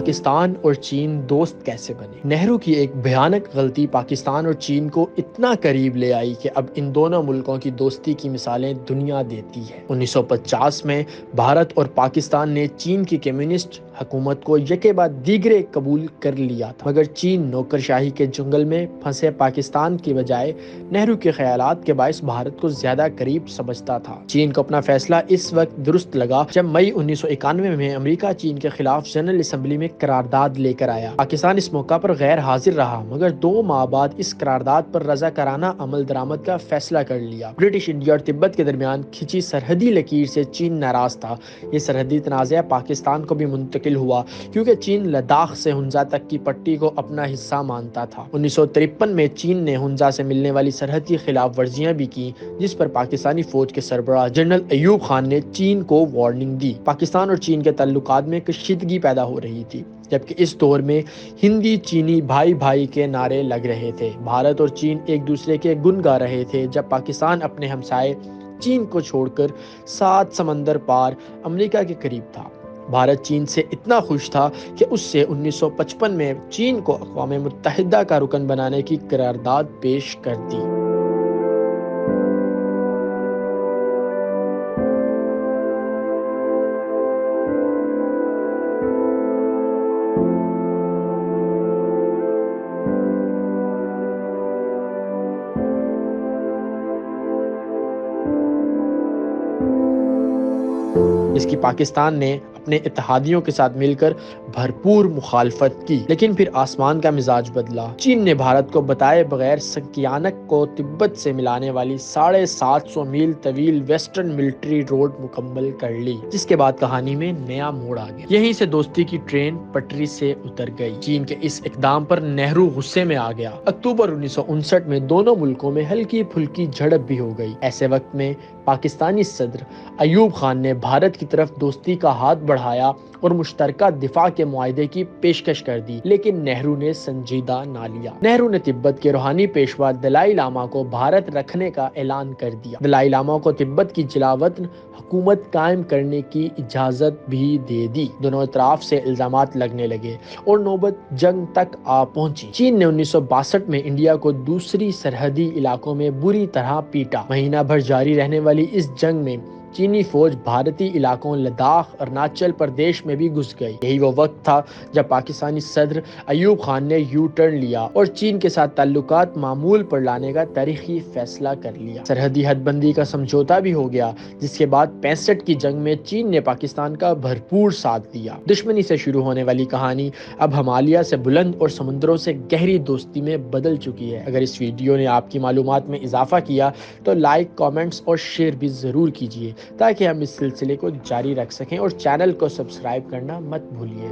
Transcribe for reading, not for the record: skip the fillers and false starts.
پاکستان اور چین دوست کیسے بنے؟ نہرو کی ایک بھیانک غلطی پاکستان اور چین کو اتنا قریب لے آئی کہ اب ان دونوں ملکوں کی دوستی کی مثالیں دنیا دیتی ہے۔ 1950 میں بھارت اور پاکستان نے چین کی کمیونسٹ حکومت کو یکے بعد دیگرے قبول کر لیا تھا، مگر چین نوکرشاہی کے جنگل میں پھنسے پاکستان کی بجائے نہرو کے خیالات کے باعث بھارت کو زیادہ قریب سمجھتا تھا۔ چین کو اپنا فیصلہ اس وقت درست لگا جب مئی 1991 میں امریکہ چین کے خلاف جنرل اسمبلی میں قرارداد لے کر آیا۔ پاکستان اس موقع پر غیر حاضر رہا، مگر 2 ماہ بعد اس قرارداد پر رضاکارانہ عمل درآمد کا فیصلہ کر لیا۔ برٹش انڈیا اور تبت کے درمیان کھینچی سرحدی لکیر سے چین ناراض تھا۔ یہ سرحدی تنازع پاکستان کو بھی منتقل ہوا کیونکہ چین لداخ سے ہنزا تک کی پٹی کو اپنا حصہ مانتا تھا۔ 1953 میں چین نے ہنزا سے ملنے والی سرحدی خلاف ورزیاں بھی کی، جس پر پاکستانی فوج کے سربراہ جنرل ایوب خان نے چین کو وارننگ دی۔ پاکستان اور چین کے تعلقات میں کشیدگی پیدا ہو رہی تھی، جبکہ اس دور میں ہندی چینی بھائی بھائی کے نعرے لگ رہے تھے۔ بھارت اور چین ایک دوسرے کے گن گا رہے تھے جب پاکستان اپنے ہمسائے چین کو چھوڑ کر 7 سمندر پار امریکہ کے قریب تھا۔ بھارت چین سے اتنا خوش تھا کہ اس سے 1955 میں چین کو اقوام متحدہ کا رکن بنانے کی قرارداد پیش کر دی۔ اس کی پاکستان نے اپنے اتحادیوں کے ساتھ مل کر بھرپور مخالفت کی، لیکن پھر آسمان کا مزاج بدلا۔ چین نے بھارت کو بتائے بغیر سنکیانک کو تبت سے ملانے والی 750 میل طویل ویسٹرن ملٹری روڈ مکمل کر لی، جس کے بعد کہانی میں نیا موڑ آ گیا۔ یہیں سے دوستی کی ٹرین پٹری سے اتر گئی۔ چین کے اس اقدام پر نہرو غصے میں آ گیا۔ اکتوبر 1959 میں دونوں ملکوں میں ہلکی پھلکی جھڑپ بھی ہو گئی۔ ایسے وقت میں پاکستانی صدر ایوب خان نے بھارت کی طرف دوستی کا ہاتھ بڑھایا اور مشترکہ دفاع کے معاہدے کی پیشکش کر دی، لیکن نہرو نے سنجیدہ نہ لیا۔ نہرو نے تبت کے روحانی پیشوا دلائی لاما کو بھارت رکھنے کا اعلان کر دیا۔ دلائی لاما کو تبت کی جلاوطن حکومت قائم کرنے کی اجازت بھی دے دی۔ دونوں اطراف سے الزامات لگنے لگے اور نوبت جنگ تک آ پہنچی۔ چین نے 1962 میں انڈیا کو دوسری سرحدی علاقوں میں بری طرح پیٹا۔ مہینہ بھر جاری رہنے والی اس جنگ میں چینی فوج بھارتی علاقوں لداخ، اروناچل پردیش میں بھی گھس گئی۔ یہی وہ وقت تھا جب پاکستانی صدر ایوب خان نے یو ٹرن لیا اور چین کے ساتھ تعلقات معمول پر لانے کا تاریخی فیصلہ کر لیا۔ سرحدی حد بندی کا سمجھوتا بھی ہو گیا، جس کے بعد 65 کی جنگ میں چین نے پاکستان کا بھرپور ساتھ دیا۔ دشمنی سے شروع ہونے والی کہانی اب ہمالیہ سے بلند اور سمندروں سے گہری دوستی میں بدل چکی ہے۔ اگر اس ویڈیو نے آپ کی معلومات میں اضافہ کیا تو لائک، کامنٹس اور شیئر بھی ضرور کیجیے تاکہ ہم اس سلسلے کو جاری رکھ سکیں، اور چینل کو سبسکرائب کرنا مت بھولیے۔